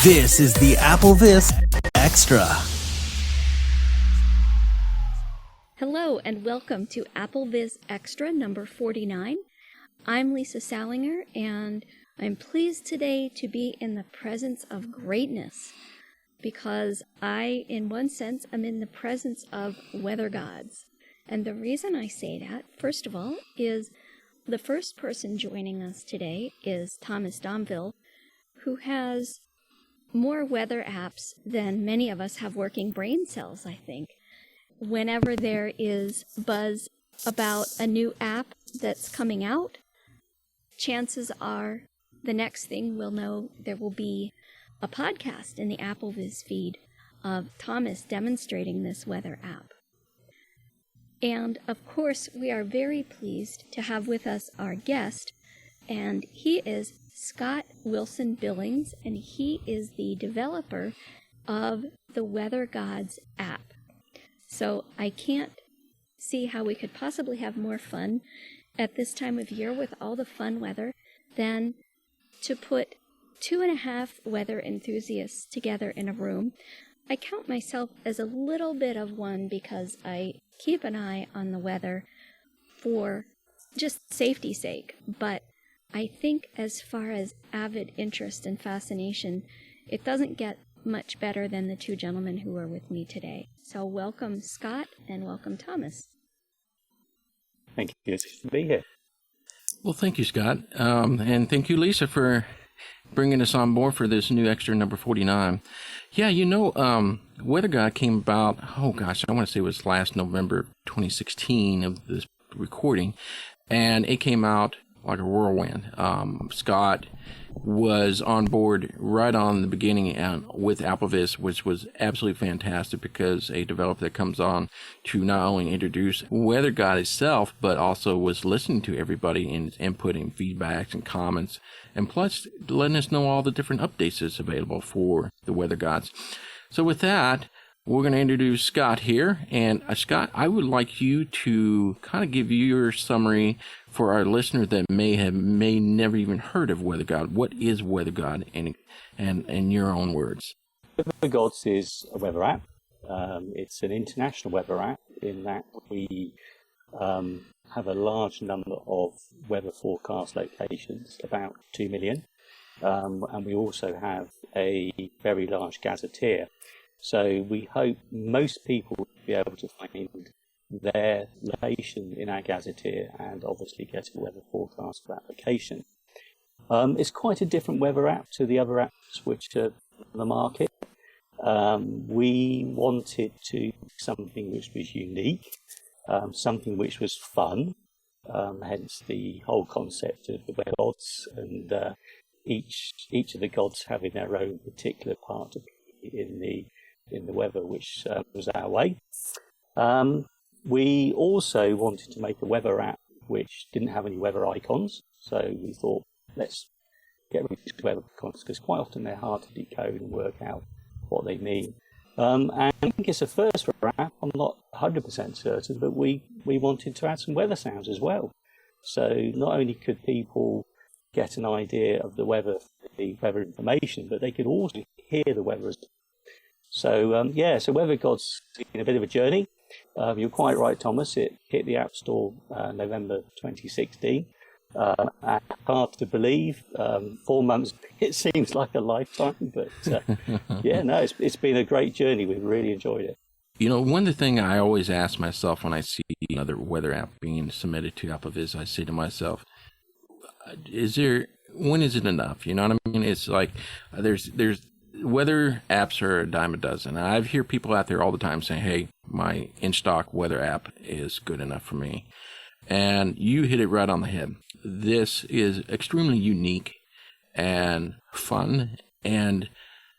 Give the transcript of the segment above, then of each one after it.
This is the AppleVis Extra. Hello and welcome to AppleVis Extra number 49. I'm Lisa Salinger and I'm pleased today to be in the presence of greatness because I, in one sense, am in the presence of weather gods. And the reason I say that, first of all, is the first person joining us today is Thomas Domville, who has more weather apps than many of us have working brain cells, I think. Whenever there is buzz about a new app that's coming out, chances are the next thing we'll know there will be a podcast in the AppleVis feed of Thomas demonstrating this weather app. And of course, we are very pleased to have with us our guest, and he is Scott Wilson Billings, and he is the developer of the Weather Gods app. So I can't see how we could possibly have more fun at this time of year with all the fun weather than to put 2.5 weather enthusiasts together in a room. I count myself as a little bit of one because I keep an eye on the weather for just safety's sake, but I think as far as avid interest and fascination, it doesn't get much better than the two gentlemen who are with me today. So welcome Scott and welcome Thomas. Thank you. It's good to be here. Well, thank you, Scott. And thank you, Lisa, for bringing us on board for this new extra number 49. Yeah, Weather God came about, I want to say it was last November 2016 of this recording, and it came out like a whirlwind. Scott was on board right on the beginning with AppleVis, which was absolutely fantastic because a developer that comes on to not only introduce Weather God itself, but also was listening to everybody and inputting feedbacks and comments, and plus letting us know all the different updates that's available for the Weather Gods. So with that, we're going to introduce Scott here. And Scott, I would like you to kind of give your summary for our listener that may never even heard of Weather God. What is Weather God, and in your own words? Weather Gods is a weather app. It's an international weather app in that we have a large number of weather forecast locations, about 2 million. And we also have a very large gazetteer. So we hope most people will be able to find their location in our gazetteer and obviously get a weather forecast for that location. It's quite a different weather app to the other apps which are on the market. We wanted to do something which was unique, something which was fun, hence the whole concept of the weather gods, and each of the gods having their own particular part to play in the weather, which was our way. We also wanted to make a weather app which didn't have any weather icons, so we thought, let's get rid of these weather icons because quite often they're hard to decode and work out what they mean. And I think it's a first for our app. I'm not 100% certain, but we wanted to add some weather sounds as well. So not only could people get an idea of the weather information, but they could also hear the weather as well. So, so Weather God's been a bit of a journey. You're quite right, Thomas. It hit the App Store November 2016. Hard to believe. 4 months, it seems like a lifetime. But, it's been a great journey. We've really enjoyed it. One thing I always ask myself when I see another weather app being submitted to AppleVis, I say to myself, when is it enough? You know what I mean? It's like there's weather apps are a dime a dozen. I hear people out there all the time saying, hey, my in-stock weather app is good enough for me. And you hit it right on the head. This is extremely unique and fun. And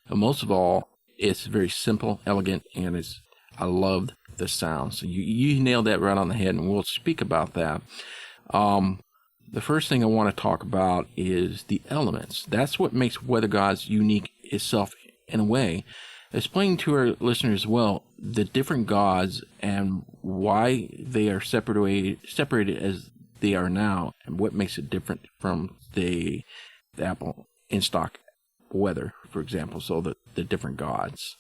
most of all, it's very simple, elegant, and I love the sound. So you nailed that right on the head, and we'll speak about that. The first thing I want to talk about is the elements. That's what makes Weather Gods unique itself in a way. Explain to our listeners as well the different gods and why they are separated as they are now, and what makes it different from the Apple in-stock weather, for example, so the different gods?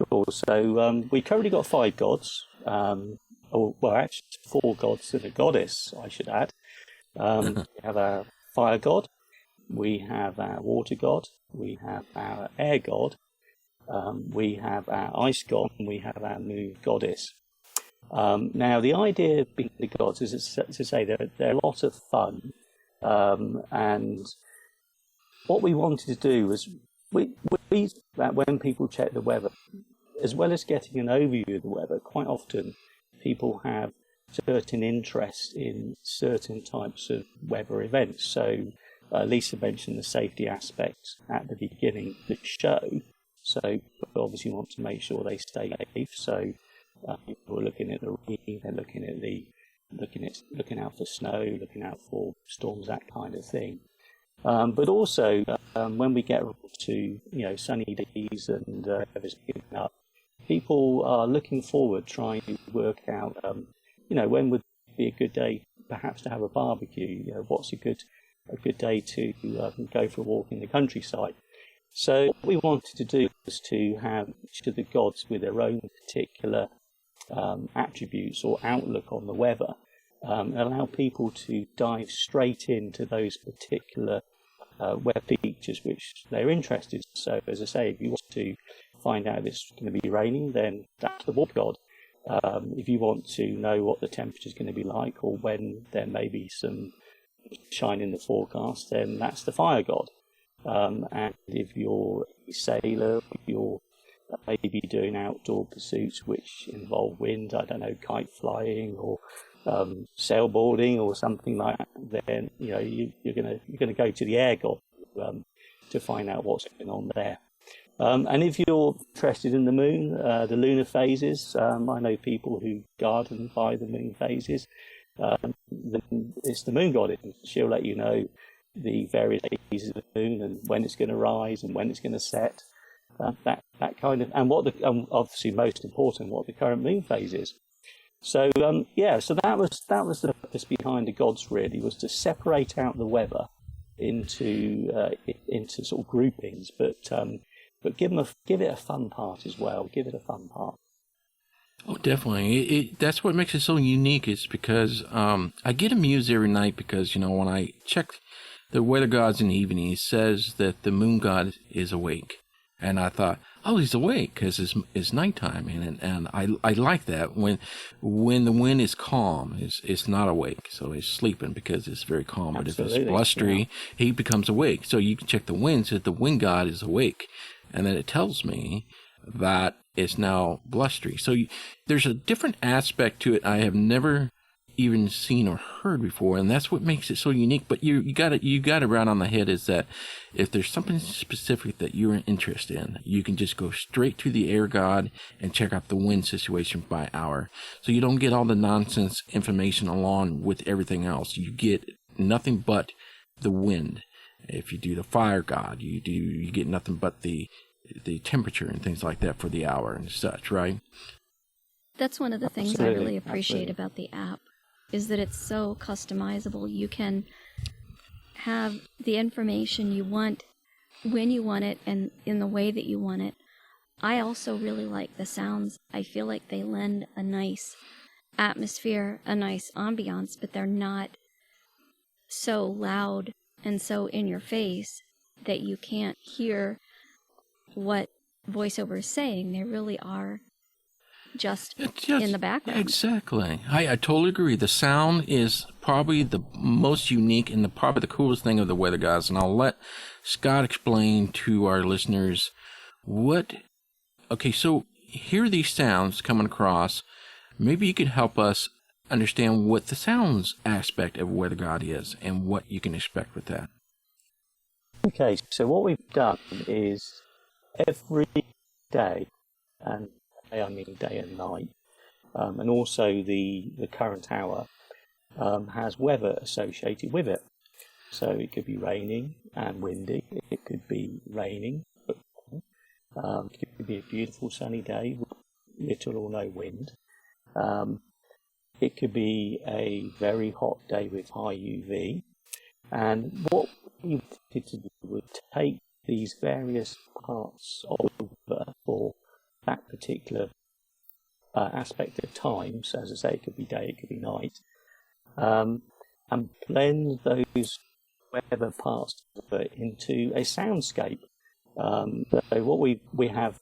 Sure. So we currently got 5 gods. Actually 4 gods and a goddess, I should add. We have our fire god, we have our water god, we have our air god, we have our ice god, and we have our moon goddess. Now, the idea of being the gods is to say they're a lot of fun, and what we wanted to do was when people check the weather, as well as getting an overview of the weather, quite often people have certain interest in certain types of weather events. So Lisa mentioned the safety aspects at the beginning of the show. So we obviously want to make sure they stay safe. So people are looking at the rain, they're looking out for snow, looking out for storms, that kind of thing. But also when we get to sunny days and weather's picking up, people are looking forward, trying to work out when would be a good day perhaps to have a barbecue. What's a good day to go for a walk in the countryside. So what we wanted to do was to have each of the gods with their own particular attributes or outlook on the weather, allow people to dive straight into those particular web features which they're interested in. So, as I say, if you want to find out if it's going to be raining, then that's the water god. If you want to know what the temperature is going to be like, or when there may be some shine in the forecast, then that's the fire god. And if you're a sailor, you're maybe doing outdoor pursuits which involve wind, I don't know, kite flying or sailboarding or something like that, then you're gonna go to the air god to find out what's going on there. And if you're interested in the moon, the lunar phases, I know people who garden by the moon phases. Then it's the moon goddess. She'll let you know the various phases of the moon and when it's going to rise and when it's going to set. That kind of, and obviously most important, what the current moon phase is. So so that was the purpose behind the gods. Really, was to separate out the weather into sort of groupings, but give it a fun part as well. Give it a fun part. Oh, definitely. That's what makes it so unique. Is because I get amused every night because when I check the weather gods in the evening, it says that the moon god is awake, and I thought, oh, he's awake because it's nighttime, and I like that when the wind is calm, it's not awake, so it's sleeping because it's very calm. Absolutely. But if it's blustery, he becomes awake. So you can check the wind, so the wind god is awake, and then it tells me that it's now blustery. So there's a different aspect to it I have never even seen or heard before, and that's what makes it so unique. But you got it right on the head, is that if there's something specific that you're interested in, you can just go straight to the air god and check out the wind situation by hour. So you don't get all the nonsense information along with everything else. You get nothing but the wind. If you do the fire god, you get nothing but the temperature and things like that for the hour and such, right? That's one of the things I really appreciate about the app, is that it's so customizable. You can have the information you want when you want it and in the way that you want it. I also really like the sounds. I feel like they lend a nice atmosphere, a nice ambiance, but they're not so loud and so in your face that you can't hear what voiceover is saying. They really are just in the background. Exactly. I totally agree. The sound is probably the most unique and probably the coolest thing of the weather guys. And I'll let Scott explain to our listeners so here are these sounds coming across. Maybe you could help us understand what the sounds aspect of weather god is and what you can expect with that. Okay, so what we've done is every day, and I mean day and night, and also the current hour has weather associated with it. So it could be raining and windy. It could be raining, but it could be a beautiful sunny day with little or no wind. It could be a very hot day with high UV. And what we wanted to do was take these various parts of the weather for that particular aspect of time. So as I say, it could be day, it could be night, and blend those weather parts into a soundscape. So what we have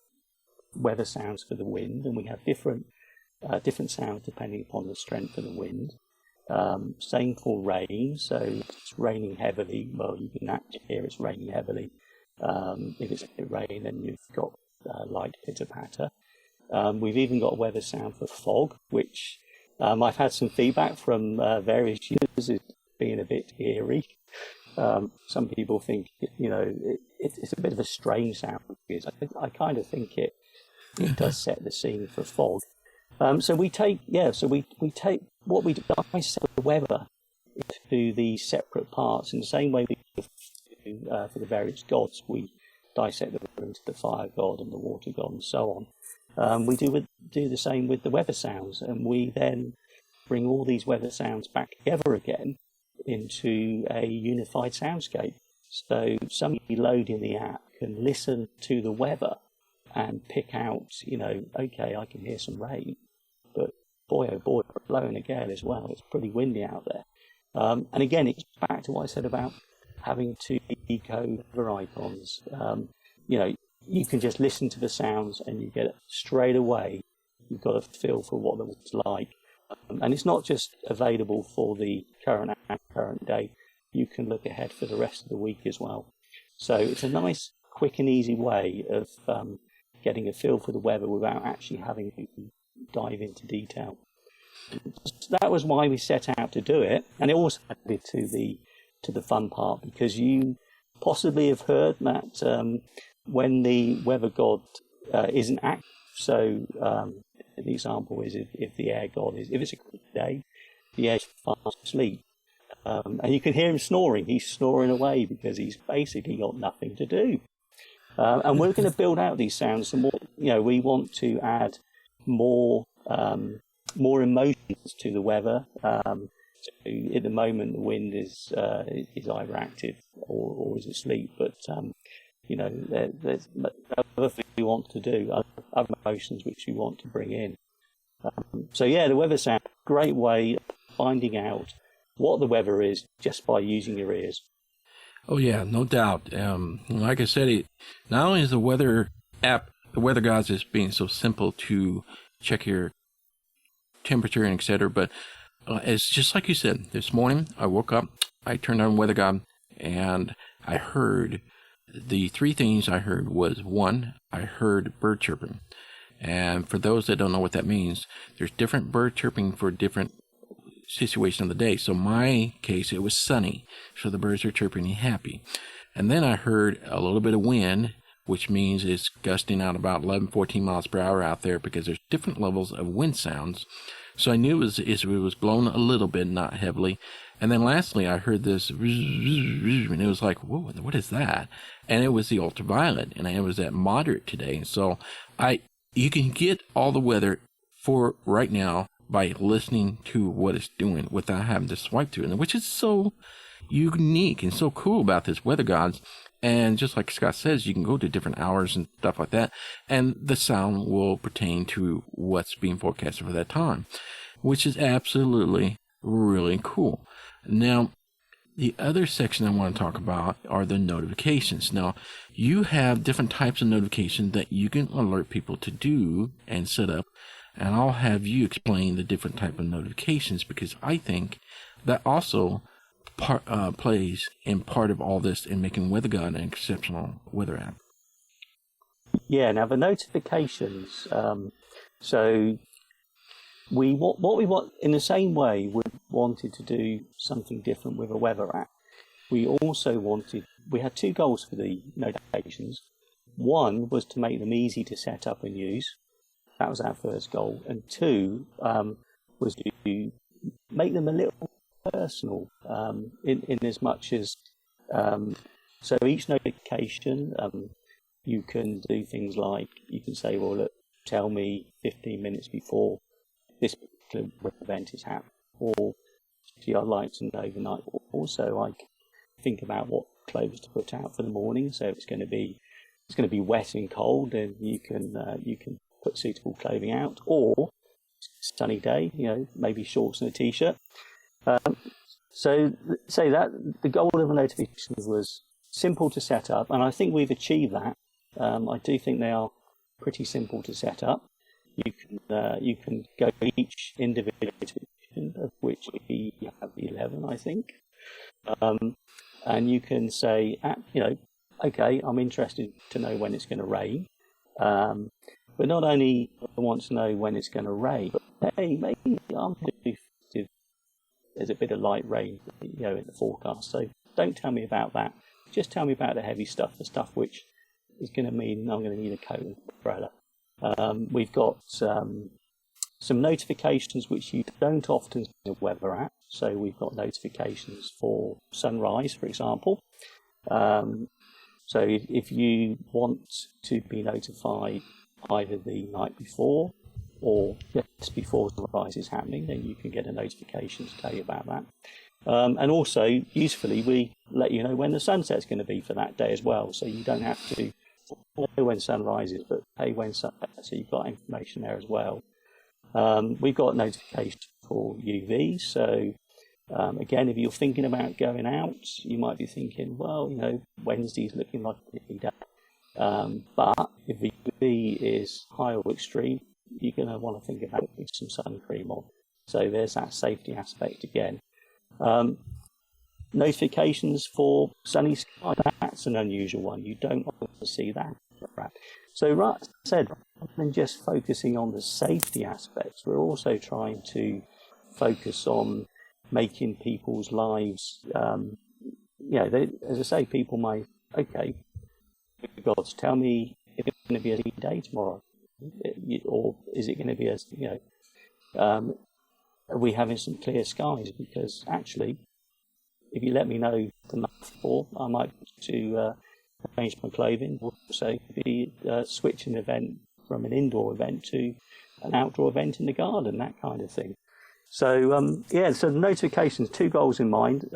weather sounds for the wind, and we have different sounds depending upon the strength of the wind. Same for rain. So if it's raining heavily, well, you can actually hear it's raining heavily. If it's rain, then you've got light pitter patter. We've even got a weather sound for fog, which I've had some feedback from various users as being a bit eerie. Some people think, it's a bit of a strange sound. Because I kind of think it does set the scene for fog. So we take what we dissect the weather into the separate parts in the same way we do for the various gods. We dissect them into the fire god and the water god and so on. We do the same with the weather sounds, and we then bring all these weather sounds back together again into a unified soundscape. So somebody loading the app can listen to the weather and pick out, okay, I can hear some rain, but boy, oh boy, it's blowing a gale as well. It's pretty windy out there. And again, it's back to what I said about having to decode weather icons. You can just listen to the sounds and you get it straight away. You've got a feel for what the weather's like. And it's not just available for the current day. You can look ahead for the rest of the week as well. So it's a nice, quick and easy way of getting a feel for the weather without actually having to dive into detail. So that was why we set out to do it, and it also added to the fun part, because you possibly have heard that when the weather god isn't active, so the example is if the air god if it's a good day, the air's fast asleep, and you can hear him snoring. He's snoring away because he's basically got nothing to do. And we're going to build out these sounds some more. We want to add more emotions to the weather. So at the moment, the wind is either active or is asleep. But there's other things we want to do, other emotions which we want to bring in. The weather sound, great way of finding out what the weather is just by using your ears. Oh, yeah, no doubt. Like I said, not only is the weather app, the Weather Gods, is being so simple to check your temperature and etc., but it's just like you said. This morning, I woke up, I turned on Weather God, and I heard, the three things I heard was, one, I heard bird chirping. And for those that don't know what that means, there's different bird chirping for different situation of the day. So my case, it was sunny, so the birds are chirping and happy. And then I heard a little bit of wind, which means it's gusting out about 11, 14 miles per hour out there, because there's different levels of wind sounds. So I knew it was blowing a little bit, not heavily. And then lastly, I heard this, and it was like, whoa, what is that? And it was the ultraviolet, and it was at moderate today. So you can get all the weather for right now by listening to what it's doing without having to swipe through it, which is so unique and so cool about this Weather Gods. And just like Scott says, you can go to different hours and stuff like that, and the sound will pertain to what's being forecasted for that time, which is absolutely really cool. Now, the other section I want to talk about are the notifications. Now, you have different types of notifications that you can alert people to do and set up, and I'll have you explain the different type of notifications, because I think that also plays in part of all this in making Weather God an exceptional weather app. Yeah, now the notifications, so what we want, in the same way we wanted to do something different with a weather app, we had two goals for the notifications. One was to make them easy to set up and use. That was our first goal. And two was to make them a little personal, in as much as so each notification, you can do things like, you can say, well, look, tell me 15 minutes before this particular event is happening, or gee, I'd like to know the night. Also, I think about what clothes to put out for the morning. So if it's going to be wet and cold, then you can put suitable clothing out. Or sunny day, maybe shorts and a t-shirt. So say that the goal of the notifications was simple to set up, and I think we've achieved that. I do think they are pretty simple to set up. You can go each individual notification, of which we have 11, I think, and you can say, okay, I'm interested to know when it's going to rain. But not only I want to know when it's going to rain, but hey, maybe I'm interested. There's a bit of light rain, in the forecast. So don't tell me about that. Just tell me about the heavy stuff, the stuff which is going to mean I'm going to need a coat and umbrella. We've got some notifications which you don't often see in a weather app. So we've got notifications for sunrise, for example. So if you want to be notified either the night before or just before sunrise is happening, then you can get a notification to tell you about that. And also, usefully, we let you know when the sunset's going to be for that day as well. So you don't have to know when sun rises, but hey, when sun sets. So you've got information there as well. We've got notifications for UV. So again, if you're thinking about going out, you might be thinking, well, Wednesday's looking like a busy day. But if the UV is high or extreme, you're going to want to think about putting some sun cream on. So there's that safety aspect again. Notifications for sunny skies, that's an unusual one. You don't often see that. So, right, as I said, rather than just focusing on the safety aspects, we're also trying to focus on making people's lives, as I say, people might, okay, God, tell me if it's going to be a sunny day tomorrow, or is it going to be are we having some clear skies? Because actually, if you let me know the night before, I might to change my clothing, also be switching an event from an indoor event to an outdoor event in the garden, that kind of thing. So so the notifications, 2 goals in mind: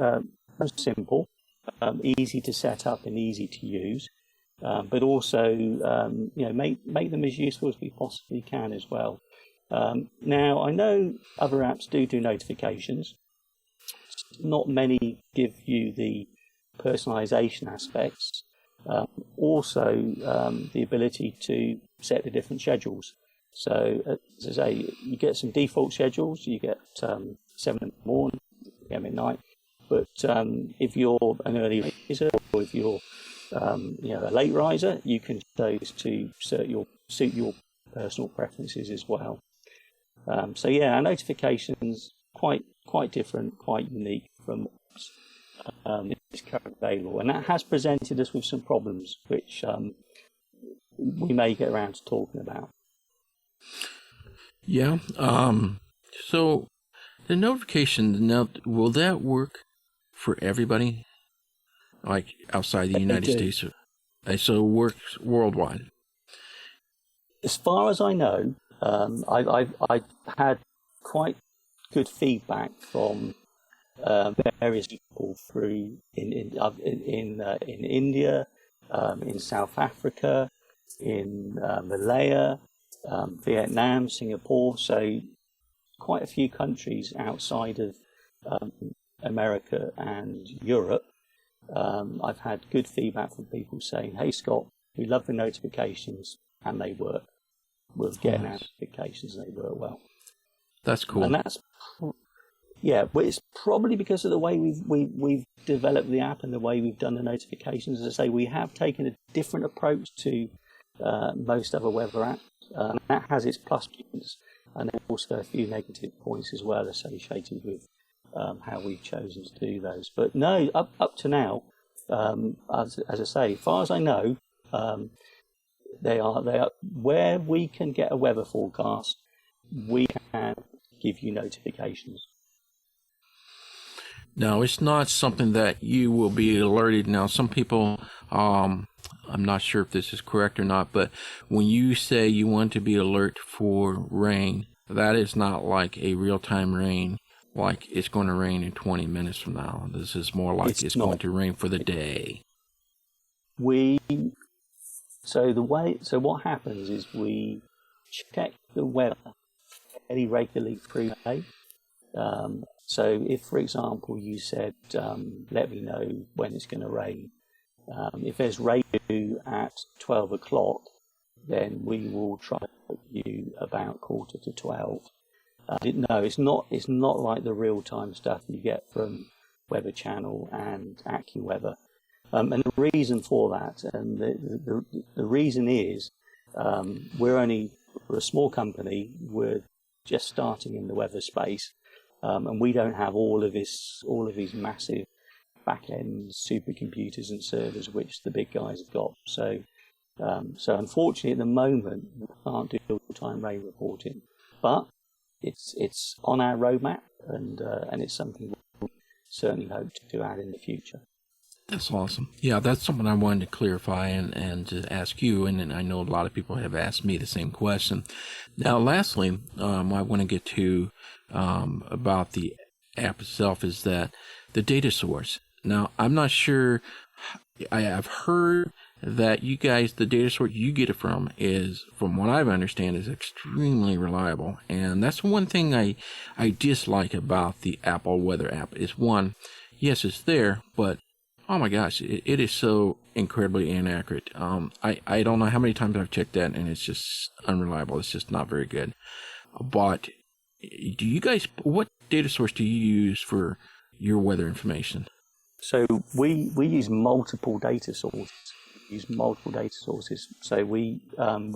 simple, easy to set up and easy to use, but also make them as useful as we possibly can as well. Now, I know other apps do notifications. Not many give you the personalization aspects. Also, the ability to set the different schedules. So, as I say, you get some default schedules. You get 7 in the morning, PM at night. But if you're an early riser or if you're a late riser, you can choose to suit your personal preferences as well. Our notifications quite different, quite unique from what is currently available, and that has presented us with some problems, which we may get around to talking about. Yeah. So the notifications now, will that work for everybody, like outside the United States? So it works worldwide. As far as I know, I've had quite good feedback from various people through in India, in South Africa, in Malaya, Vietnam, Singapore. So quite a few countries outside of America and Europe. I've had good feedback from people saying, "Hey Scott, we love the notifications and they work. We're getting notifications and they work well." That's cool. And that's but it's probably because of the way we've developed the app and the way we've done the notifications. As I say, we have taken a different approach to most other weather apps. That has its plus points, and then also a few negative points as well associated with how we've chosen to do those. But no, up to now, as I say, as far as I know, they are where we can get a weather forecast. We can give you notifications. No, it's not something that you will be alerted. Now, some people, I'm not sure if this is correct or not, but when you say you want to be alert for rain, that is not like a real-time rain like it's going to rain in 20 minutes from now. This is more like it's going to rain for the day. So what happens is we check the weather fairly regularly through the day. So if, for example, you said, let me know when it's going to rain. If there's rain at 12 o'clock, then we will try to put you about 11:45. No, it's not like the real-time stuff you get from Weather Channel and AccuWeather. And the reason for that, and the reason is, we're a small company. We're just starting in the weather space, and we don't have all of these massive back-end supercomputers and servers which the big guys have got. So unfortunately, at the moment, we can't do real-time rain reporting, but it's on our roadmap, and it's something we certainly hope to add in the future. That's awesome. Yeah, that's something I wanted to clarify and to ask you, and I know a lot of people have asked me the same question. Now, lastly, I want to get to about the app itself is that the data source. Now, I'm not sure. I've heard that you guys, the data source you get it from is, from what I understand, is extremely reliable. And that's one thing I dislike about the Apple Weather app is, one, yes, it's there, but oh my gosh, it is so incredibly inaccurate. I don't know how many times I've checked that, and it's just unreliable. It's just not very good. But do you guys, what data source do you use for your weather information? So we use multiple data sources. So we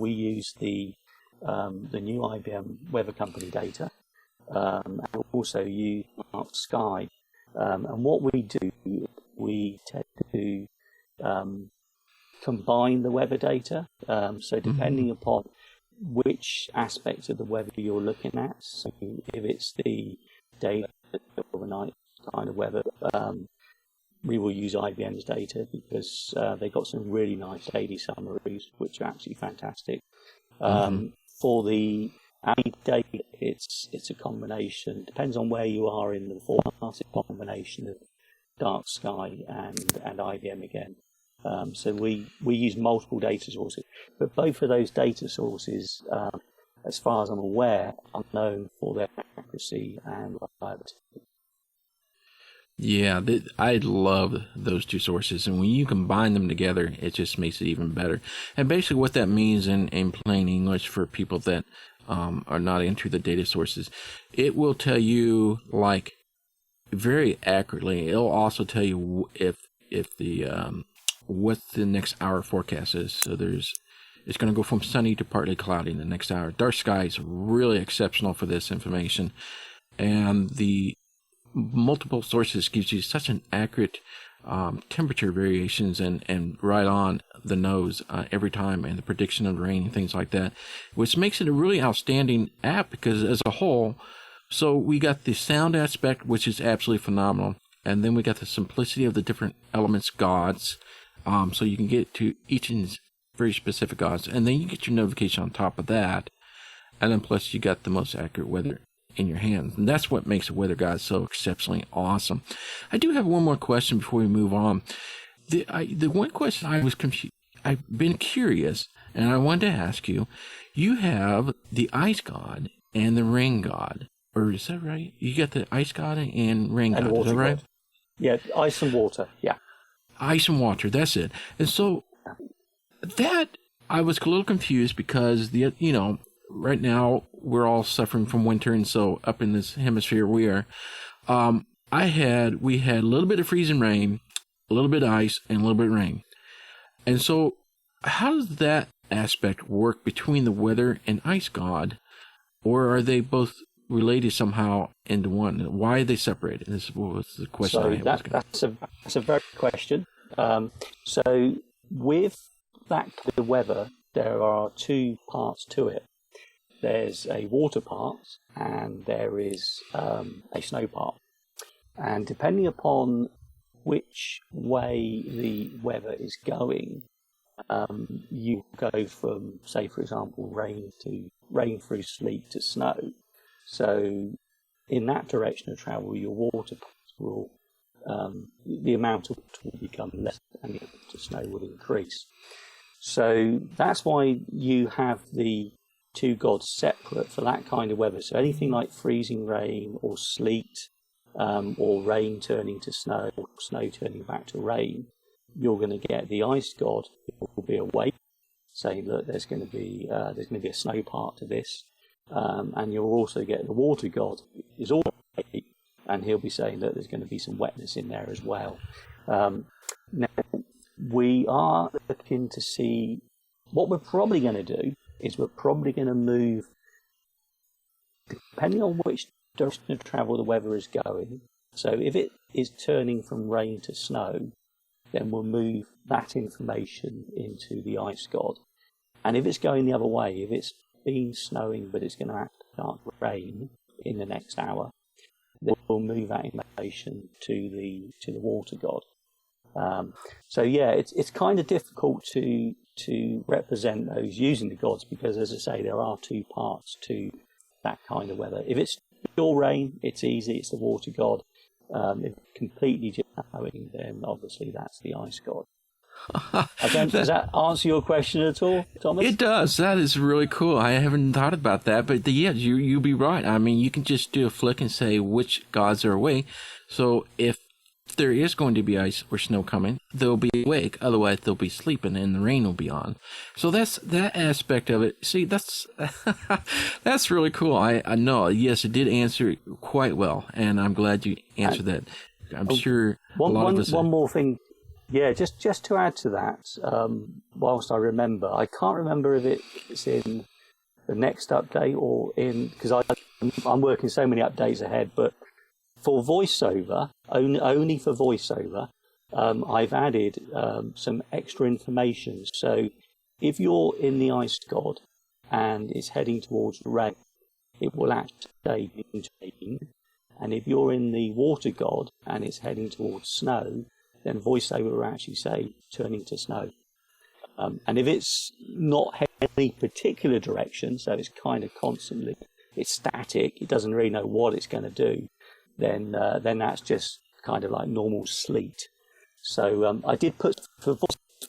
use the new IBM Weather Company data, and also use Dark Sky. And what we do, we tend to combine the weather data. So depending upon which aspect of the weather you're looking at, so if it's the day or the night kind of weather, we will use IBM's data because they've got some really nice daily summaries, which are absolutely fantastic. For the AMI data, it's a combination. Depends on where you are in the forecast. It's a combination of Dark Sky and IBM again. So we use multiple data sources, but both of those data sources, as far as I'm aware, are known for their accuracy and reliability. Yeah, I love those two sources, and when you combine them together, it just makes it even better. And basically what that means in plain English for people that are not into the data sources, it will tell you, like, very accurately. It'll also tell you if the what the next hour forecast is. So it's going to go from sunny to partly cloudy in the next hour. Dark sky is really exceptional for this information, and the multiple sources gives you such an accurate temperature variations and right on the nose every time, and the prediction of rain and things like that, which makes it a really outstanding app because as a whole. So we got the sound aspect, which is absolutely phenomenal, and then we got the simplicity of the different elements gods, so you can get to each and very specific gods, and then you get your notification on top of that, and then plus you got the most accurate weather in your hands, and that's what makes a weather guide so exceptionally awesome. I do have one more question before we move on. The one question I was confused, I've been curious, and I wanted to ask you. You have the ice god and the rain god, or is that right? You got the ice god and rain god, is that right? God. Yeah, ice and water. Yeah, ice and water. That's it. And so that I was a little confused because right now we're all suffering from winter, and so up in this hemisphere we are. We had a little bit of freezing rain, a little bit of ice, and a little bit of rain. And so how does that aspect work between the weather and ice god, or are they both related somehow into one? Why are they separated? This was the question. That's a very good question. So with that kind of weather, there are two parts to it. There's a water part and there is a snow part. And depending upon which way the weather is going, you go from, say, for example, rain through sleet to snow. So in that direction of travel, your water will, the amount of water will become less and the amount of snow will increase. So that's why you have the two gods separate for that kind of weather. So anything like freezing rain or sleet, or rain turning to snow, or snow turning back to rain, you're going to get the ice god who will be awake, saying, look, there's going to be a snow part to this. And you'll also get the water god, who is also awake, and he'll be saying that there's going to be some wetness in there as well. Now, we are looking to see, what we're probably going to do is we're probably going to move, depending on which direction of travel the weather is going. So if it is turning from rain to snow, then we'll move that information into the ice god. And if it's going the other way, if it's been snowing but it's going to start to rain in the next hour, then we'll move that information to the water god. So yeah, it's kind of difficult to represent those using the gods, because, as I say, there are two parts to that kind of weather. If it's pure rain, it's easy, it's the water god. If it's completely just snowing, then obviously that's the ice god. Does that answer your question at all, Thomas? It does. That is really cool. I haven't thought about that, but yeah, you'll be right. I mean, you can just do a flick and say which gods are away. So if there is going to be ice or snow coming, they'll be awake. Otherwise, they'll be sleeping, and the rain will be on. So that's that aspect of it. See, that's that's really cool. I know. Yes, it did answer quite well, and I'm glad you answered that. I'm sure one more thing. Yeah, just to add to that, whilst I remember, I can't remember if it's in the next update or because I'm working so many updates ahead, but for voiceover, only for voiceover, I've added some extra information. So if you're in the ice god and it's heading towards rain, it will actually say rain. And if you're in the water god and it's heading towards snow, then voiceover will actually say turning to snow. And if it's not heading in any particular direction, so it's kind of constantly, it's static, it doesn't really know what it's going to do, then that's just kind of like normal sleet. So I did put for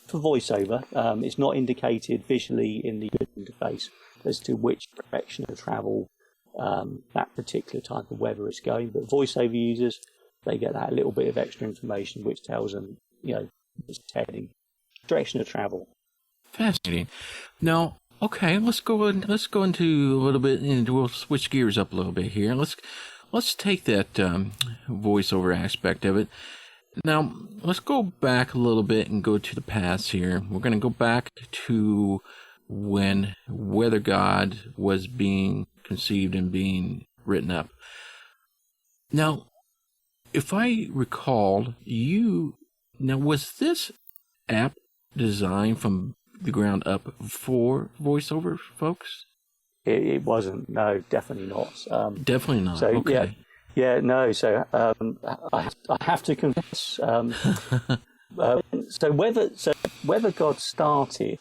voiceover, it's not indicated visually in the interface as to which direction of travel that particular type of weather is going, but voiceover users, they get that little bit of extra information which tells them, it's heading, direction of travel. Fascinating. Now, okay, let's go into a little bit, and we'll switch gears up a little bit here. Let's take that voiceover aspect of it. Now, let's go back a little bit and go to the past here. We're going to go back to when Weather God was being conceived and being written up. Now, if I recall, was this app designed from the ground up for voiceover folks? It wasn't. No, definitely not. Definitely not. So okay. Yeah, no. So I have to confess. So Weather God started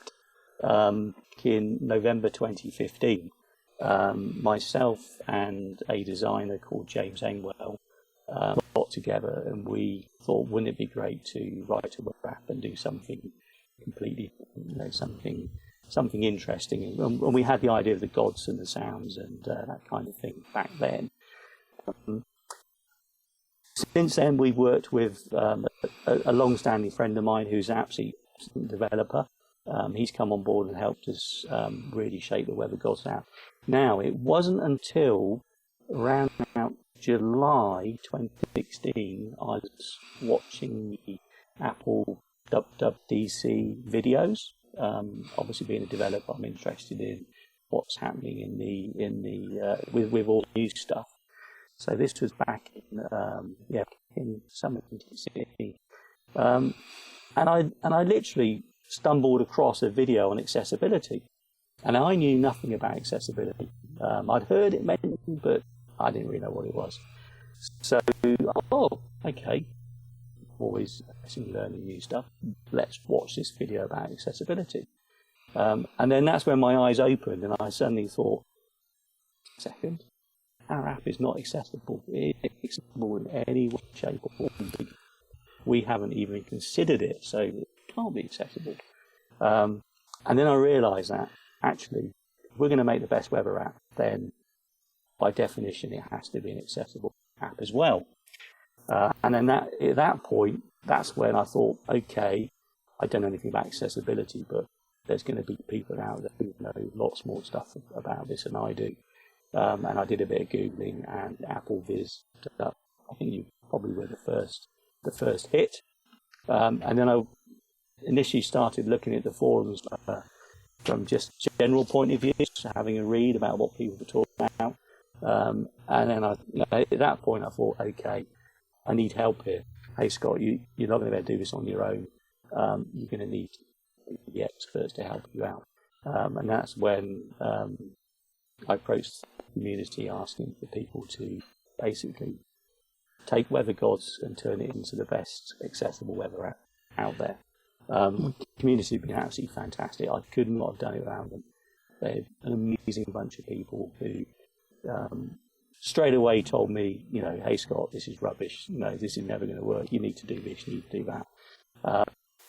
in November 2015. Myself and a designer called James Engwell got together, and we thought, wouldn't it be great to write a web app and do something completely, something interesting. And we had the idea of the gods and the sounds and that kind of thing back then. Since then, we've worked with a long-standing friend of mine who's an absolute developer. He's come on board and helped us really shape the Weather Gods app. Now, it wasn't until around about July 2016 I was watching the Apple WWDC videos. Obviously, being a developer, I'm interested in what's happening with all the new stuff. So this was back in summer 2016, and I literally stumbled across a video on accessibility, and I knew nothing about accessibility. I'd heard it mentioned, but I didn't really know what it was. So, okay, always learning new stuff. Let's watch this video about accessibility. And then that's when my eyes opened, and I suddenly thought, second, our app is not accessible. It is accessible in any way, shape or form. We haven't even considered it, so it can't be accessible. And then I realised that, actually, if we're going to make the best weather app, then by definition it has to be an accessible app as well. And then at that point, that's when I thought, okay, I don't know anything about accessibility, but there's going to be people out there who know lots more stuff about this than I do. And I did a bit of Googling, and AppleVis took up. I think you probably were the first hit. And then I initially started looking at the forums from just general point of view, so having a read about what people were talking about. And then at that point I thought, okay, I need help here. Hey Scott, you're not going to be able to do this on your own. You're going to need the experts to help you out. And that's when I approached the community asking for people to basically take Weather Gods and turn it into the best accessible weather app out there. The community have been absolutely fantastic. I could not have done it without them. They're an amazing bunch of people who straight away told me, hey Scott, this is rubbish. No, this is never going to work. You need to do this, you need to do that.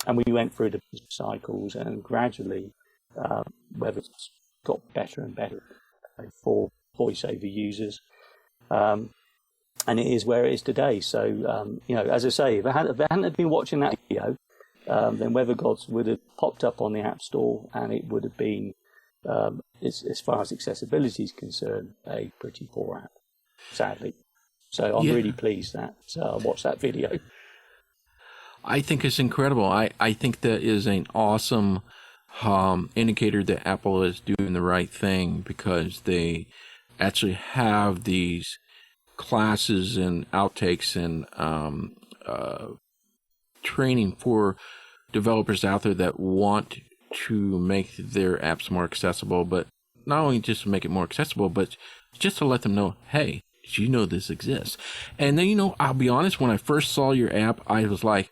And we went through the cycles, and gradually Weather's got better and better for voiceover users. And it is where it is today. So, as I say, if I hadn't been watching that video, then Weather Gods would have popped up on the App Store, and it would have been, as far as accessibility is concerned, a pretty poor app, sadly. So I'm really pleased that I watched that video. I think it's incredible. I think that is an awesome indicator that Apple is doing the right thing, because they actually have these classes and outtakes and training for developers out there that want to make their apps more accessible, but not only just to make it more accessible, but just to let them know, hey, did you know this exists? And then, I'll be honest, when I first saw your app, I was like,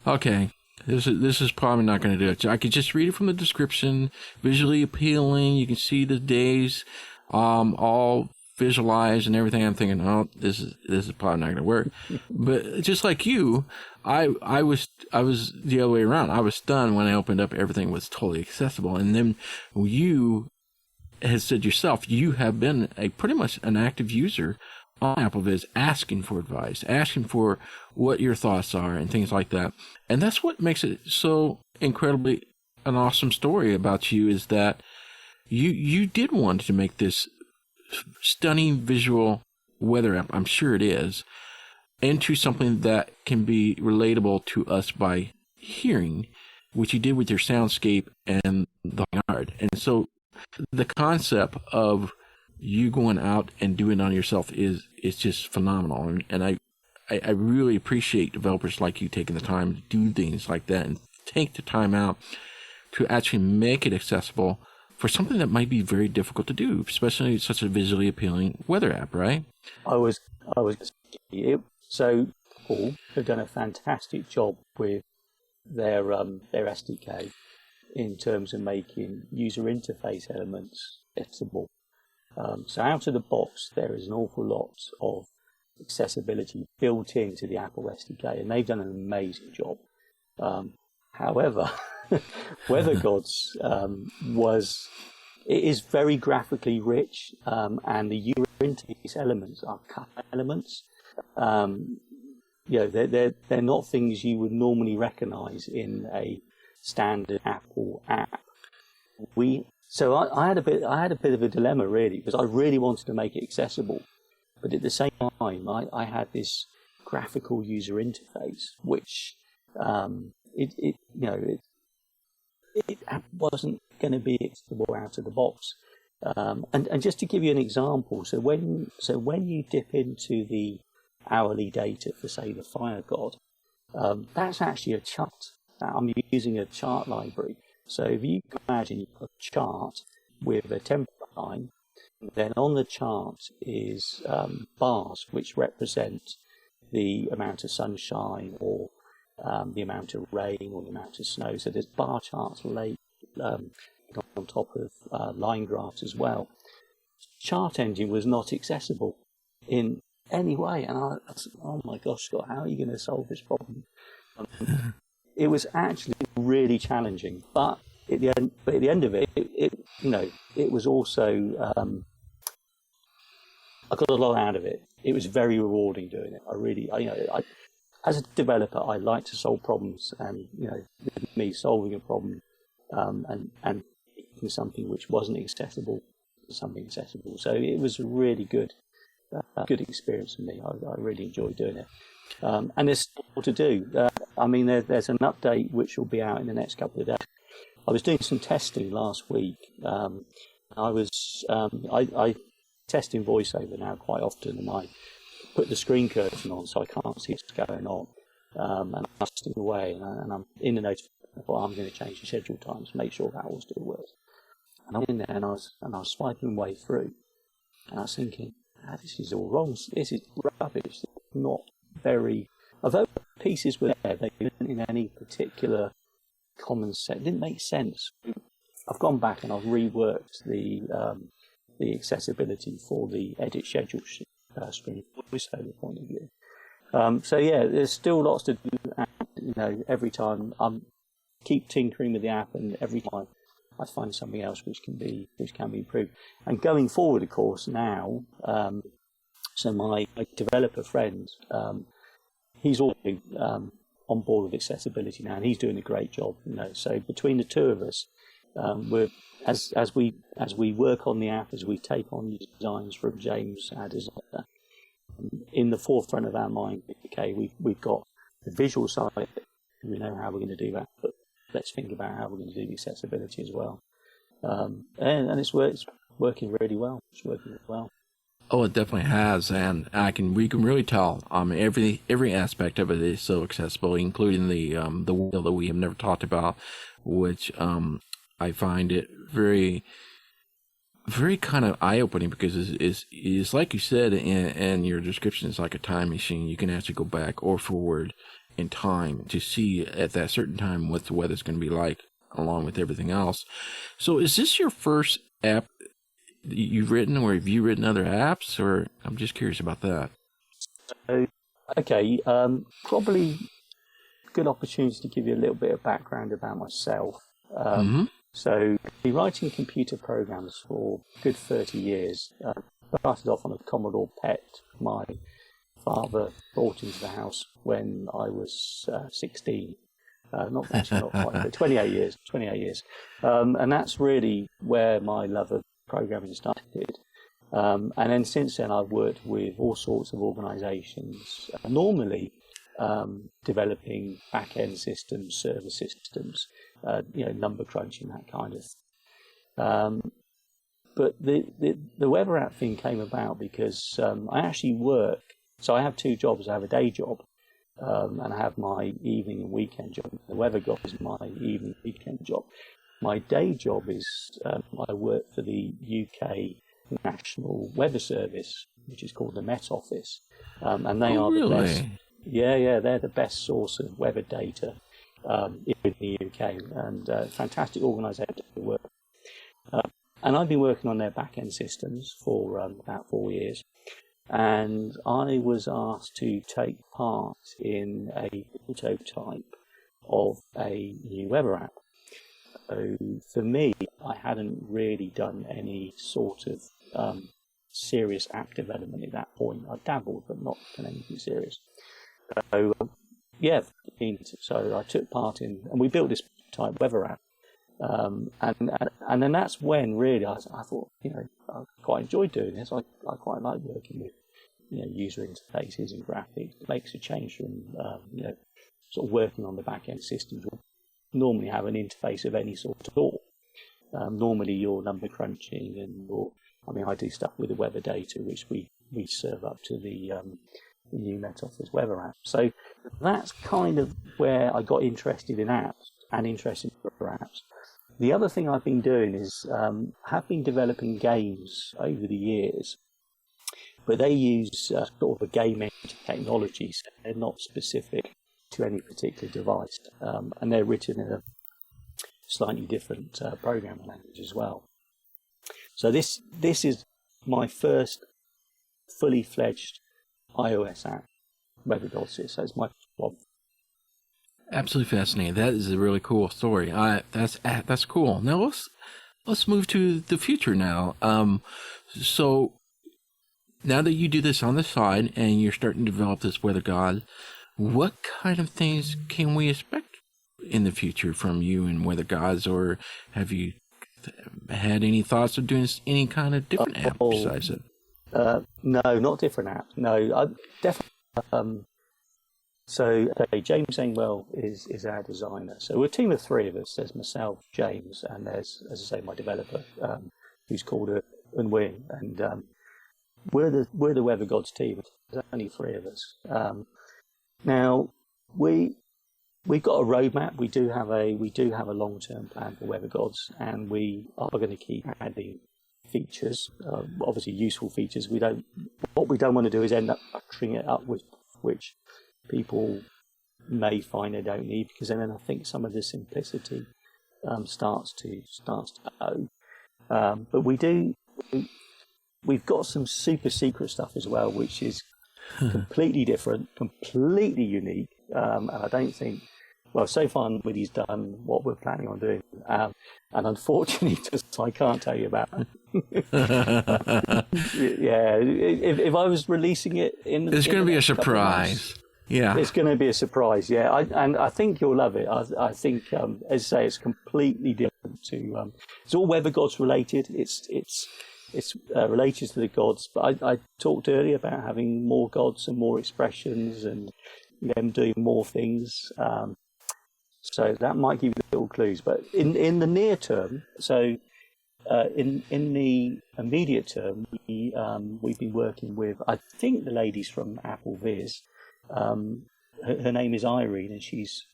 okay, this is probably not going to do it. I could just read it from the description, visually appealing. You can see the days, all visualized and everything. I'm thinking, oh, this is probably not going to work. But just like you, I was the other way around. I was stunned when I opened up. Everything was totally accessible. And then you has said yourself, you have been pretty much an active user on AppleVis, asking for advice, asking for what your thoughts are and things like that. And that's what makes it so incredibly an awesome story about you, is that you did want to make this stunning visual weather app, I'm sure it is, into something that can be relatable to us by hearing, which you did with your soundscape and the yard. And so the concept of you going out and doing it on yourself is just phenomenal. And I really appreciate developers like you taking the time to do things like that and take the time out to actually make it accessible for something that might be very difficult to do, especially such a visually appealing weather app, right? So Apple have done a fantastic job with their SDK in terms of making user interface elements accessible. So out of the box, there is an awful lot of accessibility built into the Apple SDK, and they've done an amazing job. However, Weather Gods is very graphically rich, and the user interface elements are cut elements. They're not things you would normally recognize in a standard Apple app. So I had a bit of a dilemma, really, because I really wanted to make it accessible, but at the same time I had this graphical user interface which it wasn't going to be accessible out of the box. And just to give you an example, so when you dip into the hourly data for, say, the Fire God, that's actually a chart. I'm using a chart library. So if you can imagine you've got a chart with a temperature line, then on the chart is bars which represent the amount of sunshine or the amount of rain or the amount of snow. So there's bar charts laid on top of line graphs as well. Chart engine was not accessible. in any way. And I was, oh my gosh, Scott, how are you going to solve this problem? It was actually really challenging, but at the end of it, it was also, I got a lot out of it. It was very rewarding doing it. As a developer, I like to solve problems, and with me solving a problem, and making something which wasn't accessible to something accessible. So it was a really good experience for me. I really enjoyed doing it. And there's still to do. There's an update which will be out in the next couple of days. I was doing some testing last week. I test in VoiceOver now quite often, and I put the screen curtain on so I can't see what's going on. And I'm testing away, and I'm in the notification. I thought, I'm going to change the schedule times, make sure that all still works. And I'm in there, and I was swiping way through, and I was thinking, this is all wrong. This is rubbish. It's not very. Although pieces were there, they didn't in any particular common sense. It didn't make sense. I've gone back and I've reworked the accessibility for the edit schedule screen from a VoiceOver point of view. There's still lots to do. And, every time I keep tinkering with the app, and every time I find something else which can be improved. And going forward, of course, now, so my developer friend, he's already on board with accessibility now, and he's doing a great job. So between the two of us, we're as we work on the app, as we take on designs from James, our designer, in the forefront of our mind, okay, we've got the visual side. We know how we're going to do that, but let's think about how we're going to do the accessibility as well. And it's working really well. It's working really well. Oh, it definitely has, and we can really tell. Every aspect of it is so accessible, including the wheel that we have never talked about, which I find it very, very kind of eye-opening, because it's like you said in your description, it's like a time machine. You can actually go back or forward in time to see at that certain time what the weather's going to be like, along with everything else. So is this your first app you've written, or have you written other apps? Or I'm just curious about that. Okay, probably good opportunity to give you a little bit of background about myself. So, I've been writing computer programs for a good 30 years. Started off on a Commodore PET. My father brought into the house when I was 16. Not quite, but 28 years. And that's really where my love of programming started. And then since then, I've worked with all sorts of organisations, normally developing back-end systems, server systems, number crunching, that kind of thing. But the weather app thing came about because I actually work. So I have two jobs. I have a day job, and I have my evening and weekend job. The weather job is my evening and weekend job. My day job is I work for the UK National Weather Service, which is called the Met Office, and they are the best. Yeah, they're the best source of weather data in the UK, and fantastic organisation to work. And I've been working on their back-end systems for about 4 years, and I was asked to take part in a prototype of a new weather app. So for me, I hadn't really done any sort of serious app development at that point. I dabbled, but not done anything serious. So so I took part in, and we built this type weather app. And then that's when really I thought, I quite enjoyed doing this. I quite like working with, user interfaces and graphics. It makes a change from, sort of working on the back end systems. Will normally have an interface of any sort at all. Normally you're number crunching and I do stuff with the weather data, which we serve up to the new Met Office weather app. So that's kind of where I got interested in apps and interested in weather apps. The other thing I've been doing is have been developing games over the years, but they use sort of a game engine technology, so they're not specific to any particular device, and they're written in a slightly different programming language as well. So this is my first fully fledged iOS app, Weather Gods is. So it's my one. Absolutely fascinating. That is a really cool story. That's cool. Now let's move to the future now. So now that you do this on the side and you're starting to develop this Weather God, what kind of things can we expect in the future from you and Weather Gods, or have you had any thoughts of doing any kind of different app besides it? No, not different app. No, I definitely. So James Ainwell is our designer. So we're a team of three of us. There's myself, James, and there's, as I say, my developer, who's called Unwin, and we're the Weather Gods team. There's only three of us. Now we've got a roadmap. We do have a long-term plan for Weather Gods, and we are going to keep adding features, obviously useful features. What we don't want to do is end up buttering it up with which people may find they don't need, because then I think some of the simplicity starts to go. But we've got some super secret stuff as well, which is completely different, completely unique, and I don't think. Well, so far nobody's done what we're planning on doing, and unfortunately, I can't tell you about it. Yeah, if I was releasing it it's going to be a surprise. Yeah, it's going to be a surprise. Yeah, and I think you'll love it. I think, as I say, it's completely different to. It's all Weather Gods related. It's related to the gods. But I talked earlier about having more gods and more expressions and them doing more things. So that might give you little clues. But in the near term, so in the immediate term, we've been working with, I think, the ladies from AppleVis. Her name is Irene, and she's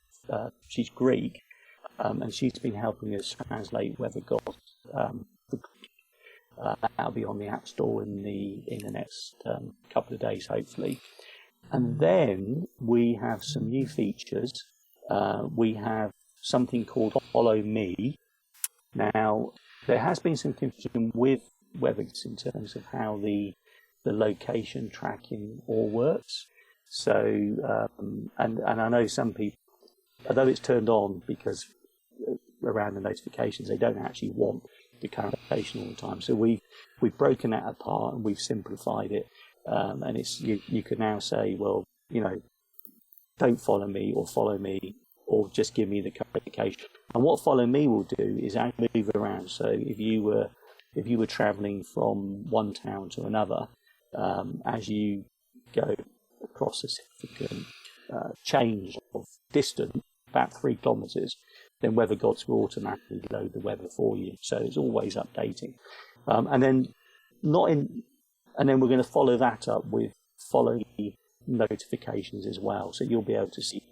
Greek, and she's been helping us translate Weather Gods. That'll be on the App Store in the next couple of days, hopefully. And then we have some new features. We have something called Follow Me. Now, there has been some confusion with Weather Gods in terms of how the location tracking all works. So, and I know some people, although it's turned on because around the notifications, they don't actually want the current location all the time. So we've broken that apart and we've simplified it. And it's you can now say, well, don't follow me, or just give me the current location. And what Follow Me will do is actually move around. So if you were travelling from one town to another, as you go across a significant change of distance, about 3 kilometres, then Weather Gods will automatically load the weather for you. So it's always updating. And then we're going to follow that up with Follow Me notifications as well. So you'll be able to see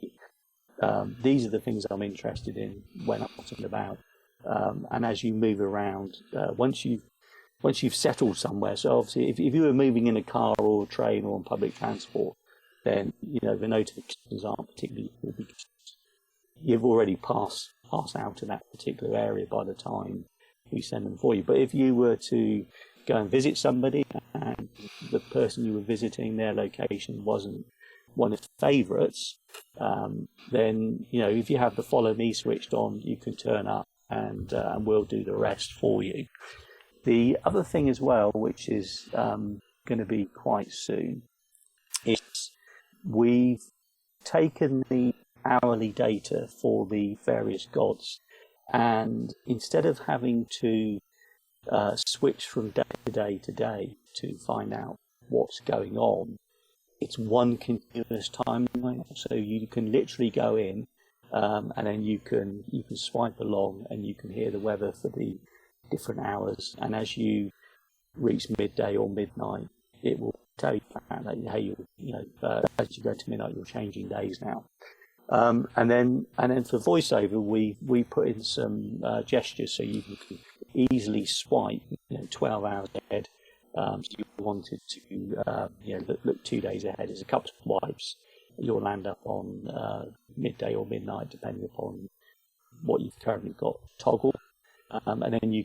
these are the things I'm interested in when I'm talking about. And as you move around, once you've settled somewhere, so obviously if you were moving in a car or a train or on public transport, then the notifications aren't particularly good because you've already passed out of that particular area by the time we send them for you. But if you were to go and visit somebody and the person you were visiting, their location wasn't one of the favourites, then if you have the Follow Me switched on, you can turn up and we'll do the rest for you. The other thing as well, which is going to be quite soon, is we've taken the hourly data for the various gods, and instead of having to switch from day to day to find out what's going on, it's one continuous timeline. So you can literally go in and then you can swipe along and you can hear the weather for the different hours, and as you reach midday or midnight, it will tell you that hey, as you go to midnight, you're changing days now. And then for voiceover, we put in some gestures so you can easily swipe 12 hours ahead. So you wanted to look 2 days ahead. There's a couple of swipes. You'll land up on midday or midnight, depending upon what you've currently got toggled. And then you